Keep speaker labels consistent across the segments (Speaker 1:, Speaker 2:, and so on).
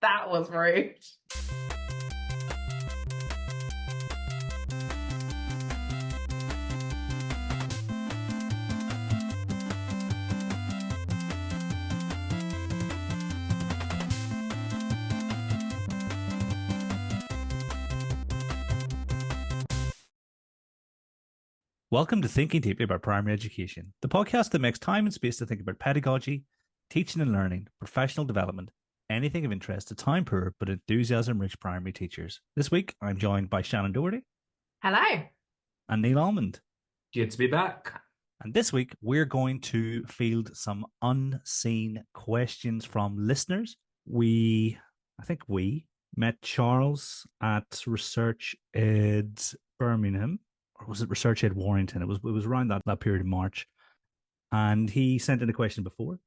Speaker 1: That was rude.
Speaker 2: Welcome to Thinking Deeply About Primary Education, the podcast that makes time and space to think about pedagogy, teaching and learning, professional development, anything of interest to time-poor but enthusiasm-rich primary teachers. This week, I'm joined by Shannen Doherty.
Speaker 1: Hello.
Speaker 2: And Neil Almond.
Speaker 3: Good to be back.
Speaker 2: And this week, we're going to field some unseen questions from listeners. I think we met Charles at Research Ed Birmingham. Or was it Research Ed Warrington? It was around that period in March. And he sent in a question before.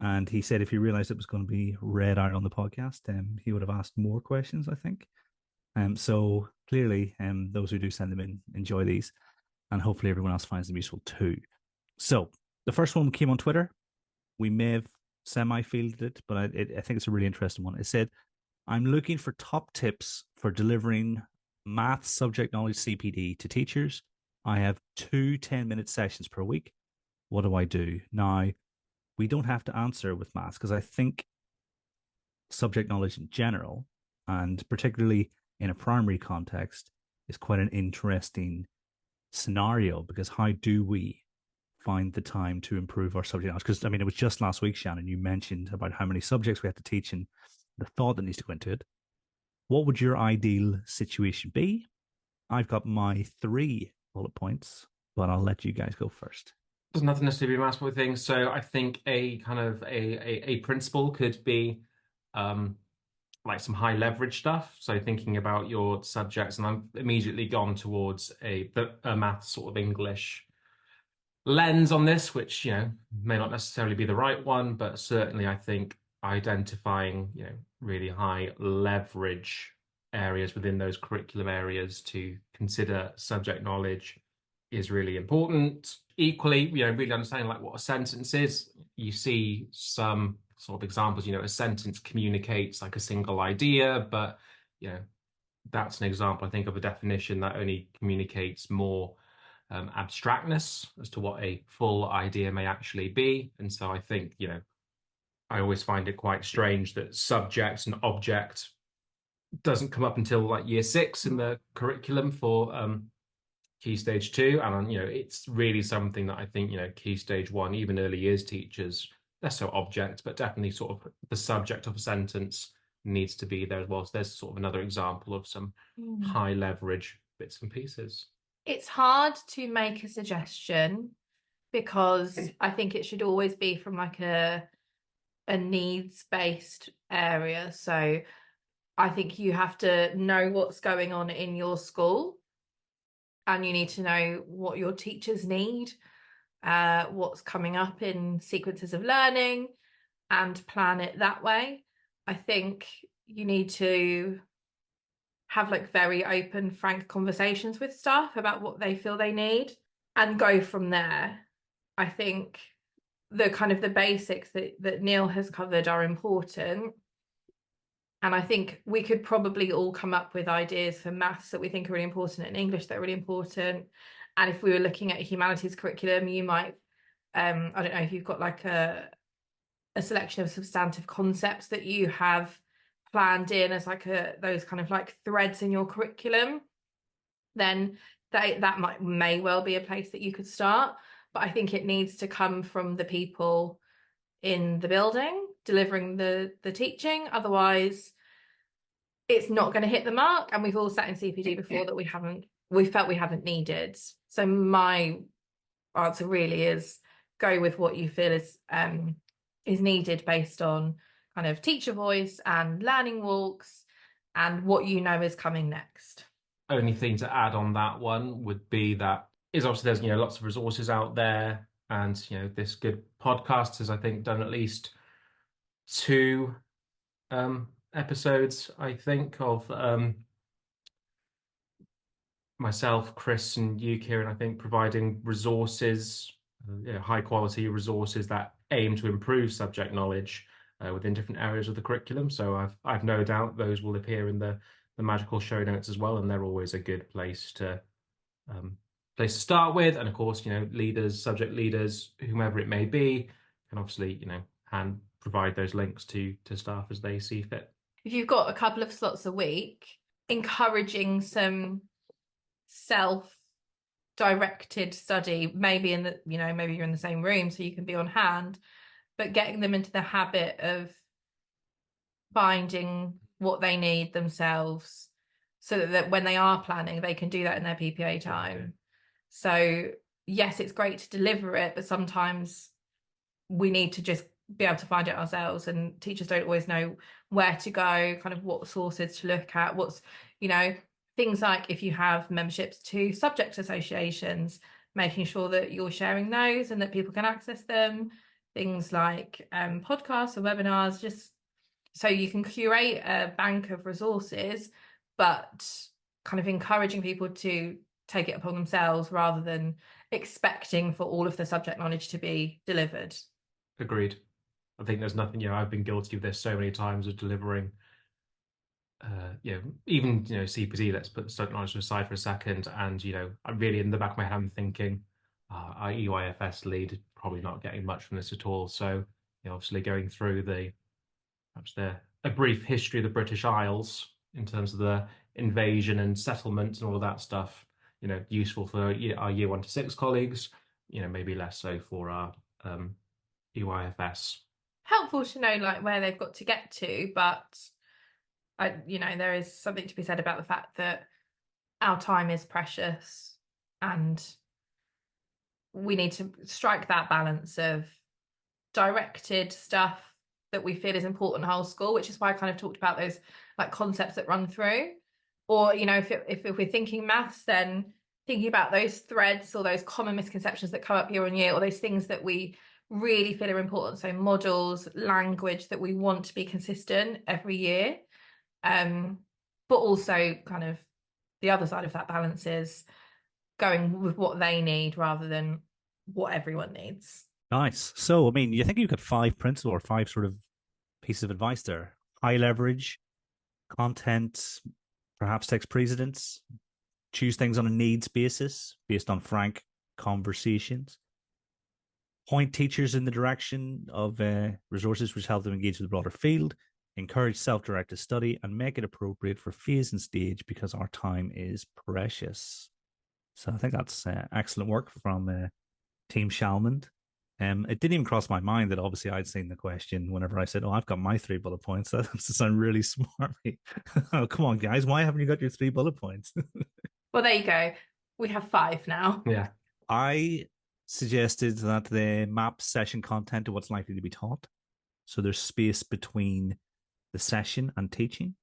Speaker 2: And he said if he realized it was going to be read out on the podcast, he would have asked more questions, I think. So clearly, those who do send them in enjoy these. And hopefully everyone else finds them useful too. So the first one came on Twitter. We may have semi-fielded it, but I think it's a really interesting one. It said, I'm looking for top tips for delivering math subject knowledge CPD to teachers. I have 2 10-minute sessions per week. What do I do? Now, we don't have to answer with maths because I think subject knowledge in general, and particularly in a primary context, is quite an interesting scenario, because how do we find the time to improve our subject knowledge? Because, I mean, it was just last week, Shannen, you mentioned about how many subjects we have to teach and the thought that needs to go into it. What would your ideal situation be? I've got my 3 bullet points, but I'll let you guys go first.
Speaker 3: Doesn't have to necessarily be a maths thing. So I think a kind of a principle could be like some high leverage stuff. So thinking about your subjects, and I'm immediately gone towards a math sort of English lens on this, which, you know, may not necessarily be the right one, but certainly I think identifying, you know, really high leverage areas within those curriculum areas to consider subject knowledge is really important. Equally, you know, really understanding like what a sentence is. You see some sort of examples, you know, a sentence communicates like a single idea, but, you know, that's an example, I think, of a definition that only communicates more abstractness as to what a full idea may actually be. And so I think, you know, I always find it quite strange that subject and object doesn't come up until like year 6 in the curriculum for Key Stage 2. And, you know, it's really something that I think, you know, Key Stage 1, even early years teachers, less so object, but definitely sort of the subject of a sentence needs to be there as well. So there's sort of another example of some high leverage bits and pieces.
Speaker 1: It's hard to make a suggestion because I think it should always be from like a needs-based area. So I think you have to know what's going on in your school, and you need to know what your teachers need, what's coming up in sequences of learning, and plan it that way. I think you need to have like very open, frank conversations with staff about what they feel they need and go from there. I think the kind of the basics that Neil has covered are important. And I think we could probably all come up with ideas for maths that we think are really important and English that are really important. And if we were looking at a humanities curriculum, you might, I don't know, if you've got like a selection of substantive concepts that you have planned in as like those kind of like threads in your curriculum, then that may well be a place that you could start. But I think it needs to come from the people in the building delivering the teaching. Otherwise, it's not going to hit the mark. And we've all sat in CPD before that we felt we haven't needed. So my answer really is go with what you feel is needed based on kind of teacher voice and learning walks and what you know is coming next.
Speaker 3: Only thing to add on that one would be that is obviously there's, you know, lots of resources out there, and, you know, this good podcast has, I think, done at least 2 episodes, I think, of myself, Chris, and you, Kieran, I think, providing resources, high quality resources that aim to improve subject knowledge. within different areas of the curriculum. So I've no doubt those will appear in the magical show notes as well, and they're always a good um, place to start with. And of course, leaders, subject leaders, whomever it may be, can obviously and provide those links to staff as they see fit.
Speaker 1: If you've got a couple of slots a week, encouraging some self-directed study, maybe maybe you're in the same room so you can be on hand, but getting them into the habit of finding what they need themselves so that when they are planning, they can do that in their PPA time. Okay. So yes, it's great to deliver it, but sometimes we need to just be able to find it ourselves, and teachers don't always know where to go, kind of what sources to look at, what's, things like if you have memberships to subject associations, making sure that you're sharing those and that people can access them, things like podcasts or webinars, just so you can curate a bank of resources, but kind of encouraging people to take it upon themselves rather than expecting for all of the subject knowledge to be delivered.
Speaker 3: Agreed. I think there's nothing, I've been guilty of this so many times of delivering, even, CPD, let's put the subject knowledge aside for a second. And, I'm really in the back of my head, I'm thinking, our EYFS lead probably not getting much from this at all. So, obviously going through perhaps a brief history of the British Isles in terms of the invasion and settlement and all of that stuff, useful for our year 1 to 6 colleagues, maybe less so for our EYFS.
Speaker 1: Helpful to know like where they've got to get to, but there is something to be said about the fact that our time is precious and we need to strike that balance of directed stuff that we feel is important whole school, which is why I kind of talked about those like concepts that run through. Or, if we're thinking maths, then thinking about those threads or those common misconceptions that come up year on year, or those things that we really feel are important. So models, language that we want to be consistent every year. But also kind of the other side of that balance is going with what they need rather than what everyone needs.
Speaker 2: Nice. So, I mean, you think you've got 5 principles or 5 sort of pieces of advice there. High leverage, content perhaps takes precedence, choose things on a needs basis based on frank conversations, point teachers in the direction of resources which help them engage with the broader field, encourage self-directed study, and make it appropriate for phase and stage because our time is precious. So I think that's excellent work from Team Shalmond. It didn't even cross my mind that obviously I'd seen the question whenever I said, I've got my 3 bullet points. That doesn't sound really smart. Oh, come on, guys. Why haven't you got your 3 bullet points?
Speaker 1: Well, there you go. We have 5 now.
Speaker 3: Yeah.
Speaker 2: I suggested that they map session content to what's likely to be taught. So there's space between the session and teaching.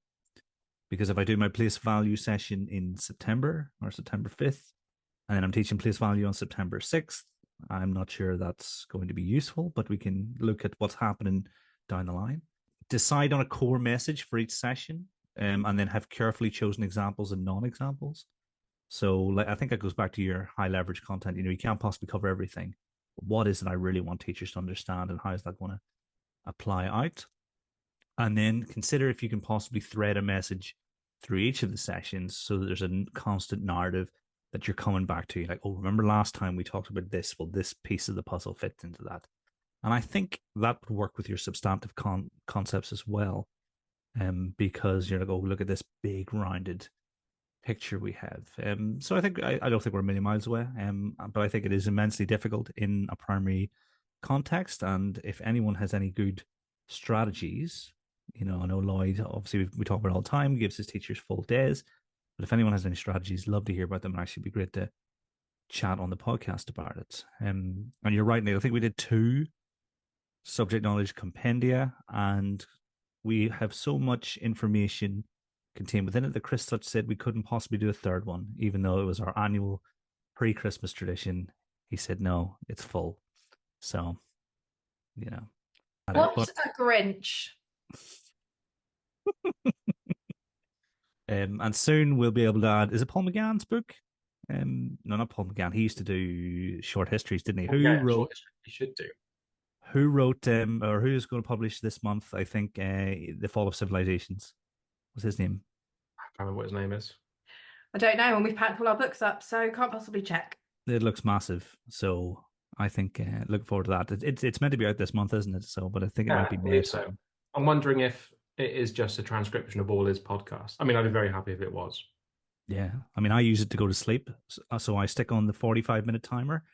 Speaker 2: Because if I do my place value session in September or September 5th, and then I'm teaching place value on September 6th, I'm not sure that's going to be useful, but we can look at what's happening down the line. Decide on a core message for each session, and then have carefully chosen examples and non-examples. So I think that goes back to your high leverage content. You can't possibly cover everything. But what is it I really want teachers to understand, and how is that going to apply out? And then consider if you can possibly thread a message through each of the sessions so that there's a constant narrative that you're coming back to. Like, remember last time we talked about this? Well, this piece of the puzzle fits into that. And I think that would work with your substantive concepts as well, because you're like, look at this big rounded picture we have. So I think I don't think we're a million miles away, but I think it is immensely difficult in a primary context. And if anyone has any good strategies, I know Lloyd, obviously we talk about it all the time, gives his teachers full days. But if anyone has any strategies, love to hear about them. And actually, it'd be great to chat on the podcast about it. And you're right, Neil. I think we did 2 subject knowledge compendia, and we have so much information contained within it that Chris Such said we couldn't possibly do a 3rd one, even though it was our annual pre-Christmas tradition. He said, no, it's full. So,
Speaker 1: What a Grinch.
Speaker 2: And soon we'll be able to add, is it Paul McGann's book? No, not Paul McGann. He used to do short histories, didn't he? Who wrote?
Speaker 3: He should do.
Speaker 2: Who wrote or who is going to publish this month? I think The Fall of Civilizations. What's his name?
Speaker 3: I can't remember what his name is.
Speaker 1: I don't know, and we've packed all our books up, so can't possibly check.
Speaker 2: It looks massive, so I think look forward to that. It's meant to be out this month, isn't it? So, but I think it
Speaker 3: Yeah,
Speaker 2: might
Speaker 3: I
Speaker 2: be May
Speaker 3: believe so.
Speaker 2: time.
Speaker 3: I'm wondering if it is just a transcription of all his podcasts. I mean, I'd be very happy if it was.
Speaker 2: Yeah, I mean, I use it to go to sleep, so I stick on the 45-minute timer.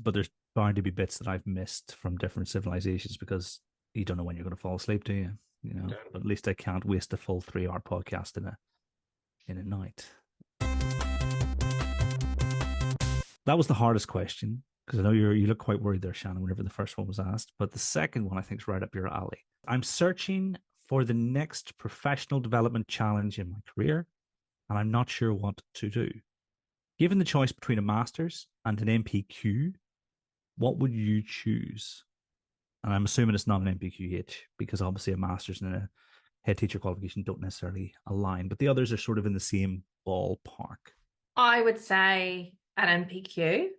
Speaker 2: But there's bound to be bits that I've missed from different civilizations because you don't know when you're going to fall asleep, do you? You know, but at least I can't waste a full 3 hour podcast in a night. That was the hardest question because I know you look quite worried there, Shannen, whenever the first one was asked. But the second one I think is right up your alley. I'm searching for the next professional development challenge in my career, and I'm not sure what to do. Given the choice between a master's and an NPQ, what would you choose? And I'm assuming it's not an NPQH because obviously a master's and a head teacher qualification don't necessarily align, but the others are sort of in the same ballpark.
Speaker 1: I would say an NPQ.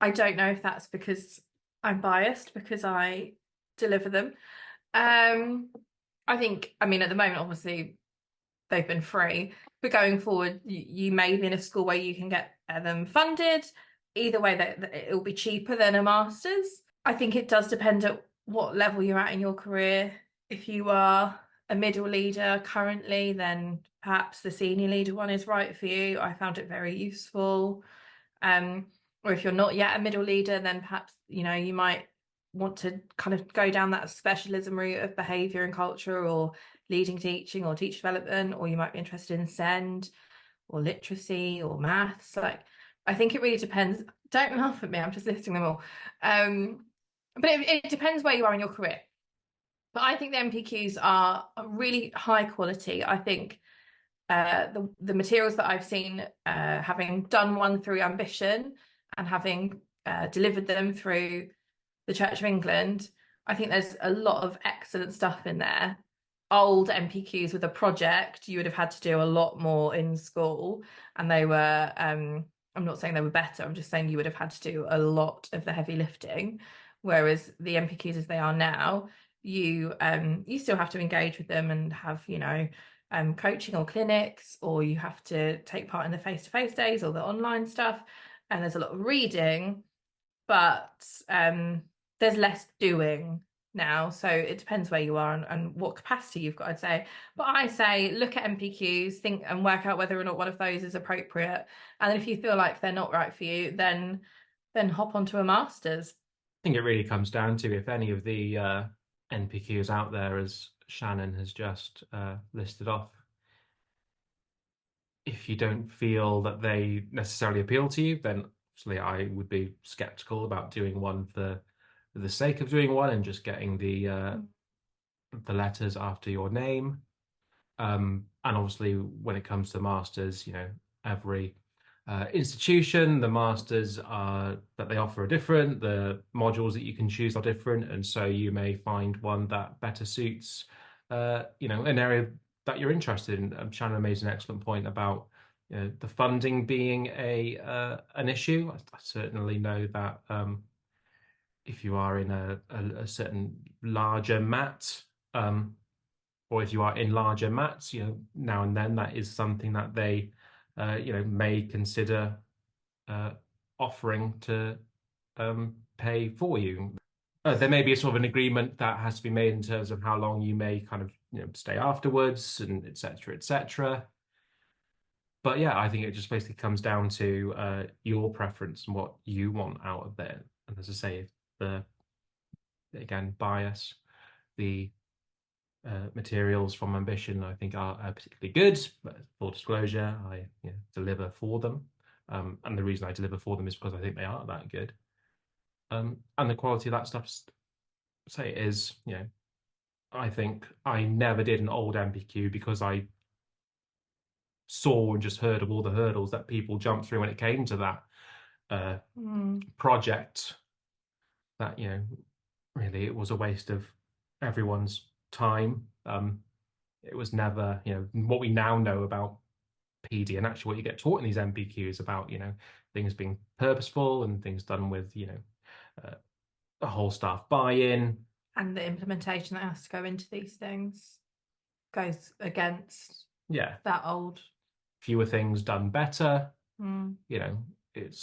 Speaker 1: I don't know if that's because I'm biased because I deliver them. I think, I mean, at the moment, obviously, they've been free, but going forward, you may be in a school where you can get them funded. Either way, that it'll be cheaper than a master's. I think it does depend at what level you're at in your career. If you are a middle leader currently, then perhaps the senior leader one is right for you. I found it very useful. Or if you're not yet a middle leader, then perhaps, you might want to kind of go down that specialism route of behavior and culture or leading teaching or teacher development, or you might be interested in SEND or literacy or maths. Like, I think it really depends. Don't laugh at me, I'm just listing them all. But it depends where you are in your career. But I think the NPQs are really high quality. I think the materials that I've seen, having done one through Ambition and having delivered them through the Church of England, I think there's a lot of excellent stuff in there. Old NPQs with a project, you would have had to do a lot more in school, and they were, I'm not saying they were better, I'm just saying you would have had to do a lot of the heavy lifting. Whereas the NPQs as they are now, you still have to engage with them and have, coaching or clinics, or you have to take part in the face-to-face days or the online stuff. And there's a lot of reading, but there's less doing now. So it depends where you are and what capacity you've got, I'd say. But I say look at NPQs, think and work out whether or not one of those is appropriate. And then if you feel like they're not right for you, then hop onto a master's.
Speaker 3: I think it really comes down to if any of the NPQs out there, as Shannen has just listed off, if you don't feel that they necessarily appeal to you, then obviously I would be skeptical about doing one for the sake of doing one and just getting the letters after your name. And obviously, when it comes to masters, every institution, the masters that they offer are different. The modules that you can choose are different, and so you may find one that better suits, an area that you're interested in. Shannen made an excellent point about the funding being an issue. I certainly know that if you are in a certain larger mat, or if you are in larger mats, now and then that is something that they, may consider offering to pay for you. There may be a sort of an agreement that has to be made in terms of how long you may kind of stay afterwards, and et cetera, et cetera. But yeah, I think it just basically comes down to your preference and what you want out of it. And as I say, again, bias, the materials from Ambition, I think, are particularly good. But full disclosure, I deliver for them, and the reason I deliver for them is because I think they are that good. And the quality of that stuff, say, is, I think I never did an old NPQ because I saw and just heard of all the hurdles that people jumped through when it came to that project. That really it was a waste of everyone's time. It was never, what we now know about PD and actually what you get taught in these NPQs about, things being purposeful and things done with, a whole staff buy-in.
Speaker 1: And the implementation that has to go into these things goes against that old.
Speaker 3: Fewer things done better.
Speaker 1: Mm.
Speaker 3: You know, it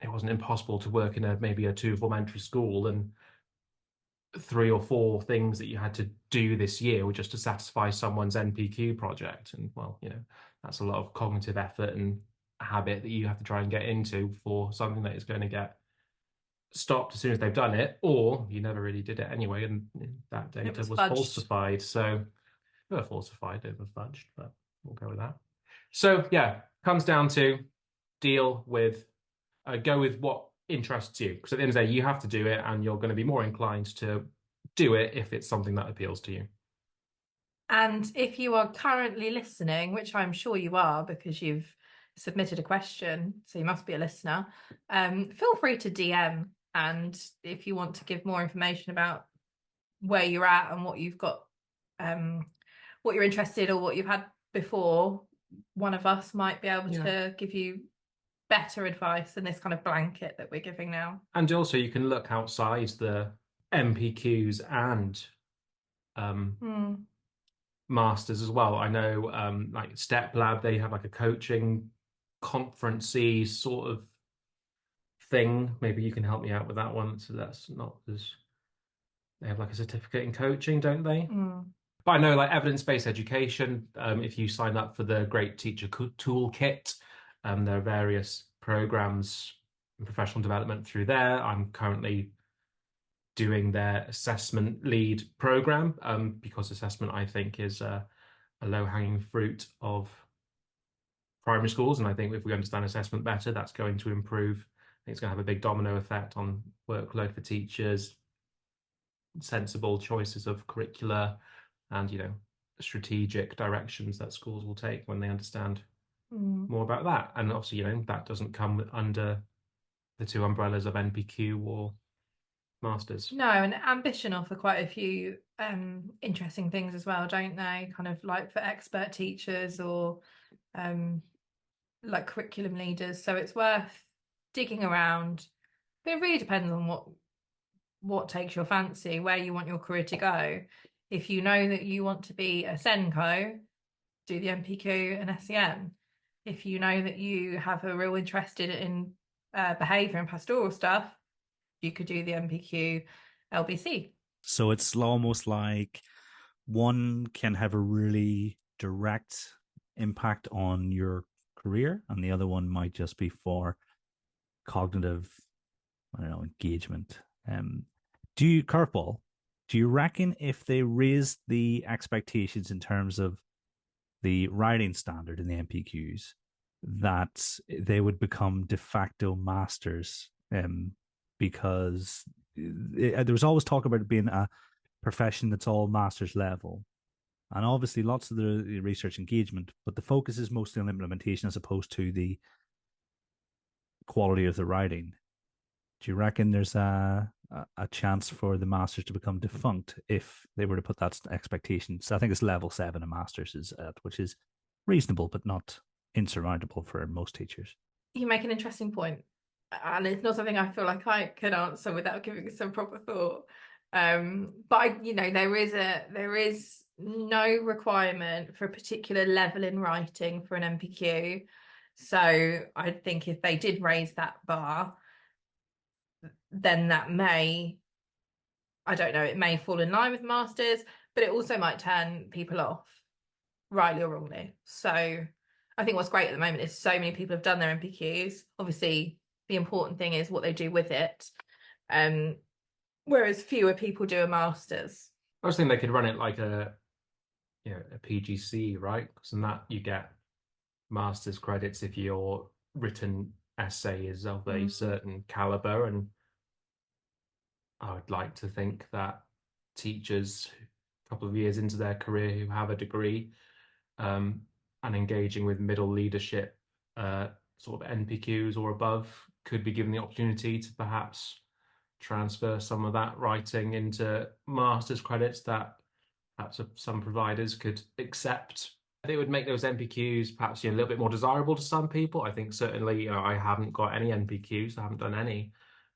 Speaker 3: wasn't impossible to work in maybe a 2 elementary school, and 3 or 4 things that you had to do this year were just to satisfy someone's NPQ project. And well, that's a lot of cognitive effort and habit that you have to try and get into for something that is going to get stopped as soon as they've done it, or you never really did it anyway, and that data was falsified. So falsified, over fudged, but we'll go with that. So yeah, comes down to go with what interests you, because at the end of the day, you have to do it, and you're going to be more inclined to do it if it's something that appeals to you.
Speaker 1: And if you are currently listening, which I'm sure you are because you've submitted a question, so you must be a listener, feel free to DM. And if you want to give more information about where you're at and what you've got, what you're interested or what you've had before, one of us might be able to give you better advice than this kind of blanket that we're giving now.
Speaker 3: And also you can look outside the NPQs and Masters as well. I know like Step Lab, they have like a coaching conferencey sort of thing. Maybe you can help me out with that one. So that's not as, they have like a certificate in coaching, don't they? But I know like evidence-based education, if you sign up for the Great Teacher Toolkit, there are various programs and professional development through there. I'm currently doing their assessment lead program, because assessment, I think, is a low-hanging fruit of primary schools. And I think if we understand assessment better, that's going to improve. I think it's going to have a big domino effect on workload for teachers, sensible choices of curricula, and strategic directions that schools will take when they understand more about that. And obviously, that doesn't come under the 2 umbrellas of NPQ or Masters.
Speaker 1: No, and Ambition offer quite a few interesting things as well, don't they? Kind of like for expert teachers or like curriculum leaders. So it's worth digging around. But it really depends on what takes your fancy, where you want your career to go. If you know that you want to be a SENCO, do the NPQ and SEN. If you know that you have a real interest in behaviour and pastoral stuff, you could do the NPQ LBC.
Speaker 2: So it's almost like one can have a really direct impact on your career, and the other one might just be for cognitive, engagement. Do you reckon if they raise the expectations in terms of the writing standard in the NPQs, that they would become de facto masters? Because there was always talk about it being a profession that's all master's level. And obviously lots of the research engagement, but the focus is mostly on implementation as opposed to the quality of the writing. Do you reckon there's a chance for the masters to become defunct if they were to put that expectation? So I think it's level 7 a masters is at, which is reasonable but not insurmountable for most teachers.
Speaker 1: You make an interesting point, and it's not something I feel like I could answer without giving it some proper thought. But there is no requirement for a particular level in writing for an NPQ. So I think if they did raise that bar, then that may, I don't know, it may fall in line with masters, but it also might turn people off, rightly or wrongly. So I think what's great at the moment is so many people have done their NPQs. Obviously, the important thing is what they do with it. Whereas fewer people do a master's.
Speaker 3: I was thinking they could run it like a PGC, right? Because in that you get master's credits if your written essay is of a certain caliber. And I would like to think that teachers a couple of years into their career who have a degree and engaging with middle leadership sort of NPQs or above could be given the opportunity to perhaps transfer some of that writing into master's credits that perhaps some providers could accept. It would make those NPQs perhaps a little bit more desirable to some people. I think certainly I haven't got any NPQs, I haven't done any.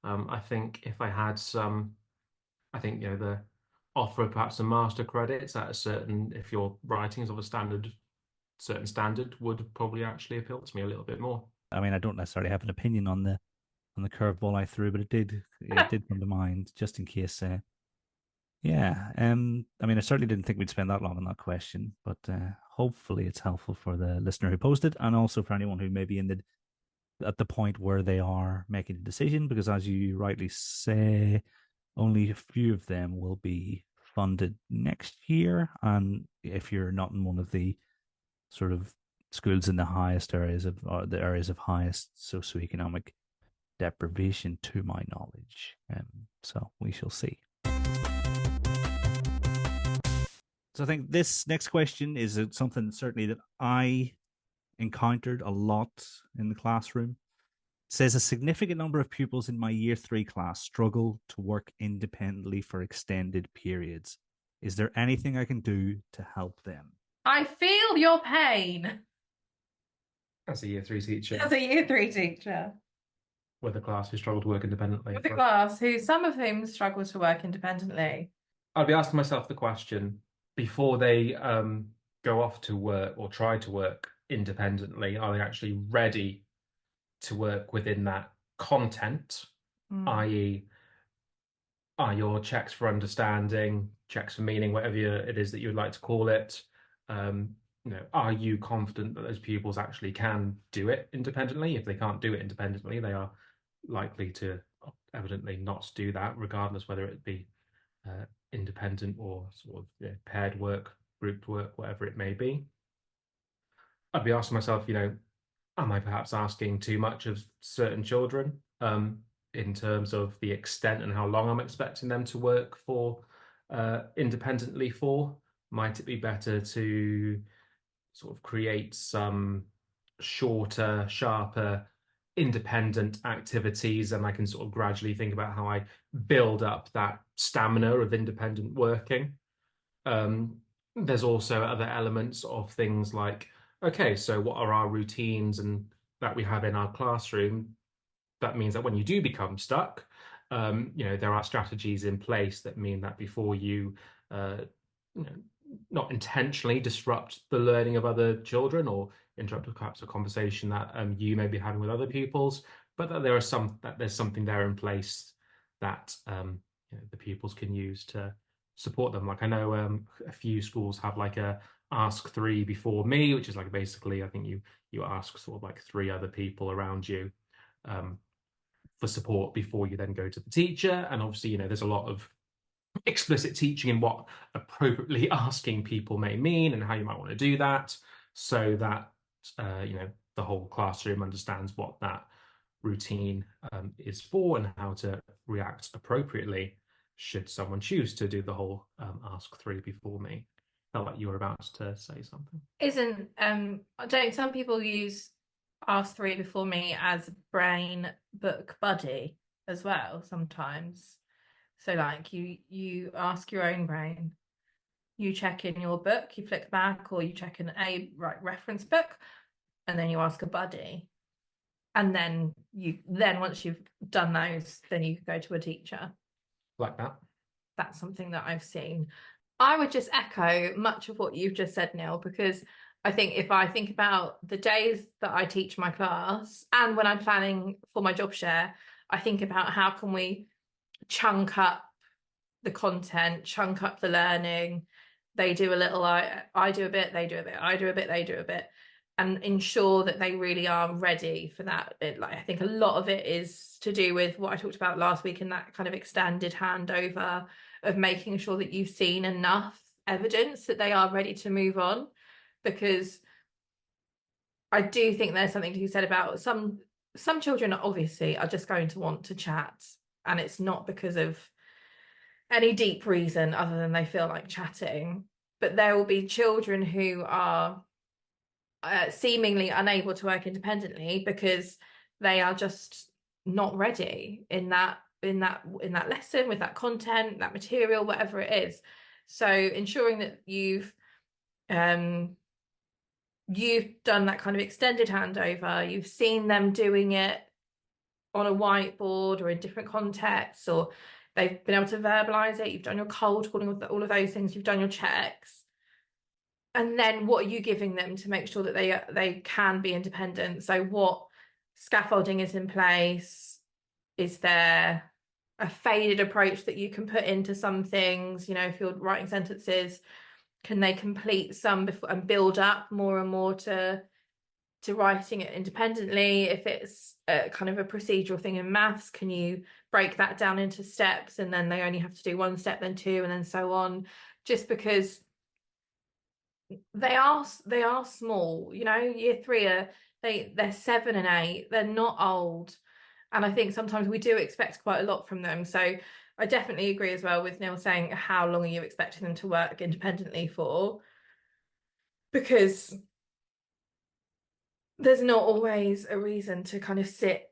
Speaker 3: I think if I had I think the offer of perhaps some master credits at a certain, if your writing is of a certain standard, would probably actually appeal to me a little bit more.
Speaker 2: I mean, I don't necessarily have an opinion on the curveball I threw, but it did come to mind just in case. Yeah. I mean, I certainly didn't think we'd spend that long on that question, but hopefully it's helpful for the listener who posted, and also for anyone who may be at the point where they are making a decision, because as you rightly say, only a few of them will be funded next year, and if you're not in one of the sort of schools in the highest areas of, or the areas of highest socioeconomic deprivation, to my knowledge. So we shall see. So I think this next question is something certainly that I encountered a lot in the classroom. It says a significant number of pupils in my year 3 class struggle to work independently for extended periods. Is there anything I can do to help them?
Speaker 1: I feel your pain
Speaker 3: As a year 3 teacher
Speaker 1: as a year 3 teacher
Speaker 3: with a class who struggle to work independently.
Speaker 1: with a class some of whom struggle to work independently.
Speaker 3: I'd be asking myself the question before they go off to work or try to work independently, are they actually ready to work within that content, i.e., are your checks for understanding, checks for meaning, whatever it is that you would like to call it, are you confident that those pupils actually can do it independently? If they can't do it independently, they are likely to evidently not do that, regardless whether it be independent or sort of paired work, grouped work, whatever it may be. I'd be asking myself, am I perhaps asking too much of certain children in terms of the extent and how long I'm expecting them to work for independently for? Might it be better to sort of create some shorter, sharper, independent activities, and I can sort of gradually think about how I build up that stamina of independent working? There's also other elements of things like, okay, so what are our routines and that we have in our classroom? That means that when you do become stuck, there are strategies in place that mean that before you, not intentionally disrupt the learning of other children or interrupt perhaps a conversation that you may be having with other pupils, but that there's something there in place that the pupils can use to support them. Like I know a few schools have like a ask 3 before me, which is like basically I think you ask sort of like 3 other people around you for support before you then go to the teacher. And obviously, there's a lot of explicit teaching in what appropriately asking people may mean and how you might want to do that, so that the whole classroom understands what that routine is for and how to react appropriately should someone choose to do the whole ask 3 before me. Felt like you were about to say something.
Speaker 1: Don't some people use ask 3 before me as brain book buddy as well sometimes? So like you ask your own brain, you check in your book, you flick back, or you check in a reference book, and then you ask a buddy. And then once you've done those, then you go to a teacher.
Speaker 3: Like that.
Speaker 1: That's something that I've seen. I would just echo much of what you've just said, Neil, because I think if I think about the days that I teach my class and when I'm planning for my job share, I think about how can we chunk up the content, chunk up the learning. They do a little, I do a bit, they do a bit, I do a bit, they do a bit, and ensure that they really are ready for that. I think a lot of it is to do with what I talked about last week and that kind of extended handover of making sure that you've seen enough evidence that they are ready to move on. Because I do think there's something to be said about some children obviously are just going to want to chat, and it's not because of any deep reason other than they feel like chatting. But there will be children who are seemingly unable to work independently because they are just not ready in that lesson, with that content, that material, whatever it is. So ensuring that you've done that kind of extended handover, you've seen them doing it on a whiteboard or in different contexts, or they've been able to verbalize it, you've done your cold calling with all of those things, you've done your checks. And then what are you giving them to make sure that they can be independent? So what scaffolding is in place? Is there a faded approach that you can put into some things? You know, if you're writing sentences, can they complete some before and build up more and more to writing it independently? If it's a kind of a procedural thing in maths, can you break that down into steps, and then they only have to do one step, then two, and then so on? Just because they are small, you know, year three they're 7 and 8, they're not old. And I think sometimes we do expect quite a lot from them. So I definitely agree as well with Neil saying, how long are you expecting them to work independently for? Because there's not always a reason to kind of sit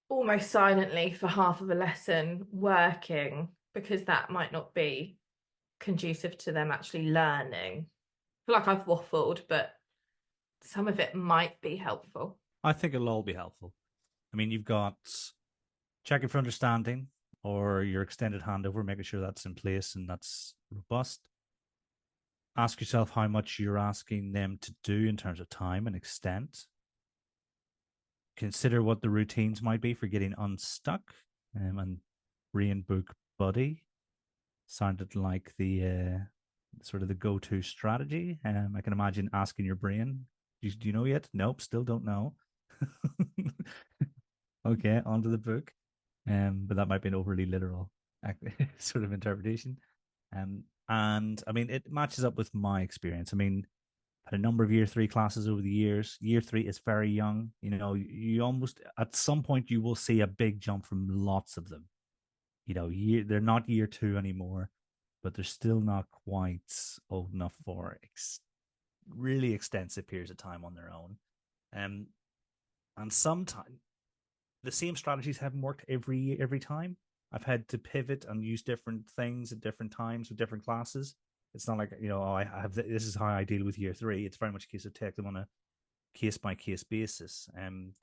Speaker 1: almost silently for half of a lesson working, because that might not be conducive to them actually learning. I feel like I've waffled, but some of it might be helpful.
Speaker 2: I think it'll all be helpful. I mean, you've got checking for understanding or your extended handover, making sure that's in place and that's robust. Ask yourself how much you're asking them to do in terms of time and extent. Consider what the routines might be for getting unstuck, and brain book buddy sounded like the sort of the go-to strategy. I can imagine asking your brain, do you know yet? Nope, still don't know. Okay, onto the book. But that might be an overly literal sort of interpretation. And I mean, it matches up with my experience. I mean, had a number of year three classes over the years. Year three is very young. You know, you almost at some point you will see a big jump from lots of them. You know, they're not year two anymore, but they're still not quite old enough for really extensive periods of time on their own. And sometimes the same strategies haven't worked every time. I've had to pivot and use different things at different times with different classes. It's not like, you know, I have this is how I deal with year three. It's very much a case of take them on a case by case basis. And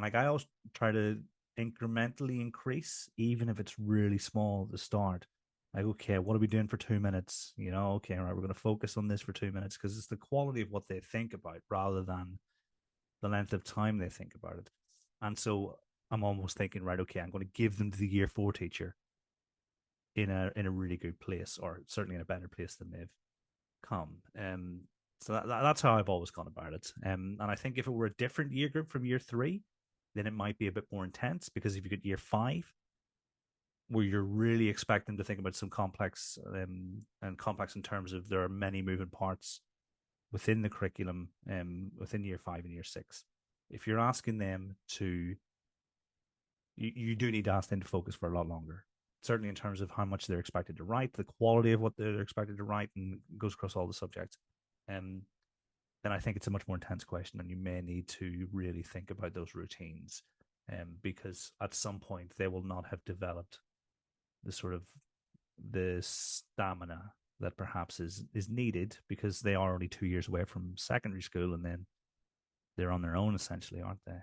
Speaker 2: like I always try to incrementally increase, even if it's really small at the start. Like, okay, what are we doing for 2 minutes? You know, okay, all right, we're going to focus on this for 2 minutes, because it's the quality of what they think about rather than the length of time they think about it. And so I'm almost thinking, right, okay, I'm going to give them to the year four teacher in a really good place, or certainly in a better place than they've come. So that's how I've always gone about it. And I think if it were a different year group from year three, then it might be a bit more intense, because if you get year five, where you're really expecting to think about some complex and complex in terms of there are many moving parts within the curriculum, within year five and year six. If you're asking them to, you do need to ask them to focus for a lot longer. Certainly in terms of how much they're expected to write, the quality of what they're expected to write, and goes across all the subjects. Then I think it's a much more intense question, and you may need to really think about those routines, because at some point they will not have developed the sort of the stamina that perhaps is needed, because they are only 2 years away from secondary school, and then they're on their own essentially, aren't they?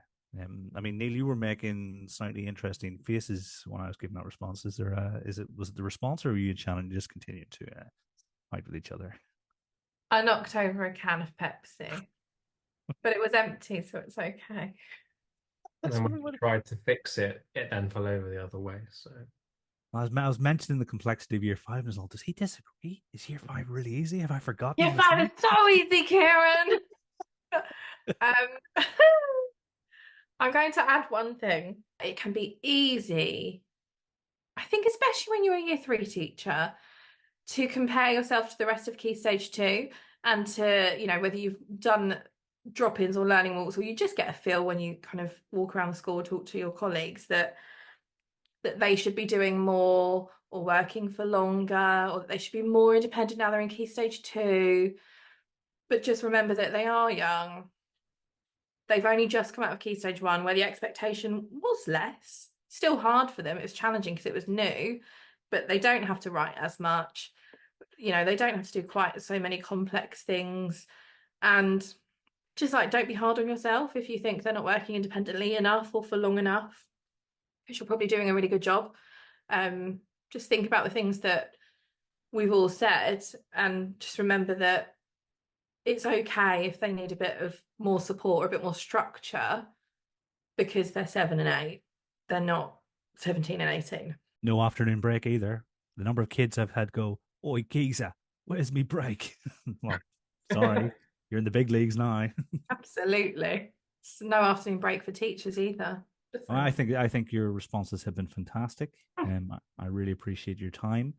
Speaker 2: I mean, Neil, you were making slightly interesting faces when I was giving that response. Was it the response, or were you and Shannon just continuing to fight with each other?
Speaker 1: I knocked over a can of Pepsi, but it was empty, so it's okay.
Speaker 3: And then when I tried to fix it, it then fell over the other way. So
Speaker 2: I was mentioning the complexity of year five as well. Does he disagree? Is year five really easy? Have I forgotten?
Speaker 1: Year five is so easy, Kieran. I'm going to add one thing. It can be easy, I think, especially when you're a year three teacher, to compare yourself to the rest of Key Stage 2, and to, you know, whether you've done drop-ins or learning walks, or you just get a feel when you kind of walk around the school or talk to your colleagues that they should be doing more or working for longer, or that they should be more independent now they're in Key Stage 2. But just remember that they are young. They've only just come out of Key Stage 1, where the expectation was less. Still hard for them. It was challenging because it was new, but they don't have to write as much. You know, they don't have to do quite so many complex things. And just like, don't be hard on yourself if you think they're not working independently enough or for long enough. because you're probably doing a really good job. Just think about the things that we've all said, and just remember that it's okay if they need a bit of more support or a bit more structure, because they're 7 and 8. They're not 17 and 18.
Speaker 2: No afternoon break either. The number of kids I've had go, "Oi, geezer, where's me break?" Well, sorry, you're in the big leagues now.
Speaker 1: Absolutely. It's no afternoon break for teachers either.
Speaker 2: I think your responses have been fantastic. I really appreciate your time.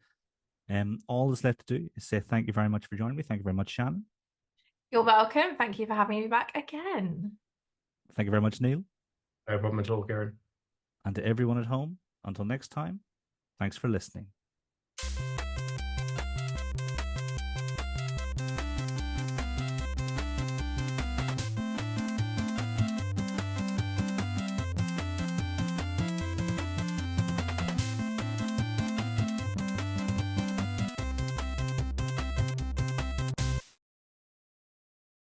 Speaker 2: All that's left to do is say thank you very much for joining me. Thank you very much, Shannen.
Speaker 1: You're welcome. Thank you for having me back again.
Speaker 2: Thank you very much, Neil.
Speaker 3: No problem at all, Kieran.
Speaker 2: And to everyone at home, until next time, thanks for listening.